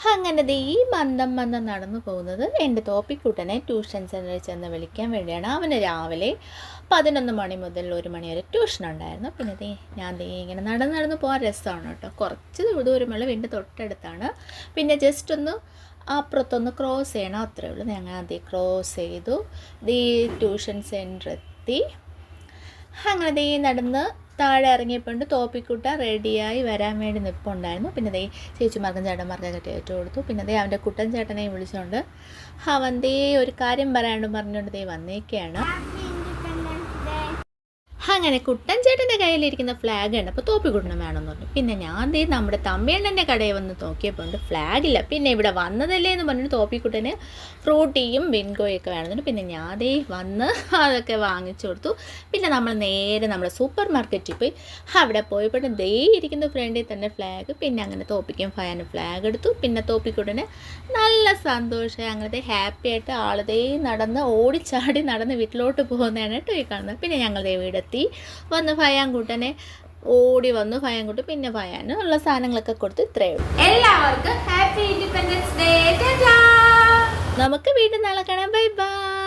അങ്ങനെ ദേ ഈ മന്ദം മന്ദം നടന്നു പോകുന്നത് എൻ്റെ തോപ്പിക്കുട്ടനെ ട്യൂഷൻ സെൻ്ററിൽ ചെന്ന് വിളിക്കാൻ വേണ്ടിയാണ്. അവന് രാവിലെ 11 മണി മുതൽ 1 മണി വരെ ട്യൂഷൻ ഉണ്ടായിരുന്നു. പിന്നെ ഞാൻ ഇങ്ങനെ നടന്ന് പോകാൻ രസമാണ് കേട്ടോ. കുറച്ച് ദൂരമുള്ള വീടിൻ്റെ തൊട്ടടുത്താണ്. പിന്നെ ജസ്റ്റ് ഒന്ന് അപ്പുറത്തൊന്ന് ക്രോസ് ചെയ്യണം, അത്രേ ഉള്ളൂ. ഞങ്ങൾ ക്രോസ് ചെയ്തു ട്യൂഷൻ സെൻ്റർ എത്തി. അങ്ങനെ നടന്ന് താഴെ ഇറങ്ങിയപ്പോണ്ട് തോപ്പിക്കുട്ട റെഡിയായി വരാൻ വേണ്ടി നിൽപ്പുണ്ടായിരുന്നു. പിന്നെ ചേച്ചിമാർക്കും ചേട്ടന്മാർക്കും കെട്ടിയിട്ട് കൊടുത്തു. പിന്നെ അവൻ്റെ കുട്ടൻ ചേട്ടനെയും വിളിച്ചുകൊണ്ട് അവൻ ഒരു കാര്യം പറയാണ്ട് പറഞ്ഞുകൊണ്ട് വന്നേക്കാണ്. അങ്ങനെ കുട്ടൻ ചേട്ടൻ്റെ കയ്യിലിരിക്കുന്ന ഫ്ലാഗ് ഉണ്ട്. അപ്പോൾ തോപ്പിക്കുട്ടനും വേണമെന്ന് പറഞ്ഞു. പിന്നെ ഞാൻ നമ്മുടെ തമ്മിയണ്ണൻ്റെ കടയിൽ വന്ന് നോക്കിയപ്പോൾ ഫ്ലാഗില്ല. പിന്നെ ഇവിടെ വന്നതല്ലേ എന്ന് പറഞ്ഞിട്ട് തോപ്പിക്കുട്ടന് ഫ്രൂട്ടിയും ബിൻഗോയൊക്കെ വേണമെന്നുണ്ട്. പിന്നെ ഞാൻ വന്ന് അതൊക്കെ വാങ്ങിച്ചു കൊടുത്തു. പിന്നെ നമ്മൾ നേരെ നമ്മുടെ സൂപ്പർ മാർക്കറ്റിൽ പോയി അവിടെ പോയപ്പോൾ ഇരിക്കുന്ന ഫ്രണ്ടിൽ തന്നെ ഫ്ലാഗ്. പിന്നെ അങ്ങനെ തോപ്പിക്കും ഫയാനും ഫ്ലാഗ് എടുത്തു. പിന്നെ തോപ്പിക്കുട്ടന് നല്ല സന്തോഷമായി, അങ്ങനത്തെ ഹാപ്പി ആയിട്ട് ആളതേ നടന്ന് ഓടിച്ചാടി നടന്ന് വീട്ടിലോട്ട് പോകുന്നതാണ് കേട്ടോ ഈ കാണുന്നത്. പിന്നെ ഞങ്ങൾ വീടെത്തി വന്ന് ഫയാൻകുട്ടനെ ഓടി വന്നു. ഫയാൻകുട്ടി പിന്നെ ഫയാന് ഉള്ള സാധനങ്ങളൊക്കെ കൊടുത്ത് ഇത്രയേ ഉള്ളൂ. എല്ലാവർക്കും ഹാപ്പി ഇൻഡിപെൻഡൻസ് ഡേ. നമുക്ക് വീട്ടിൽ നാളെ കാണാം. Bye bye.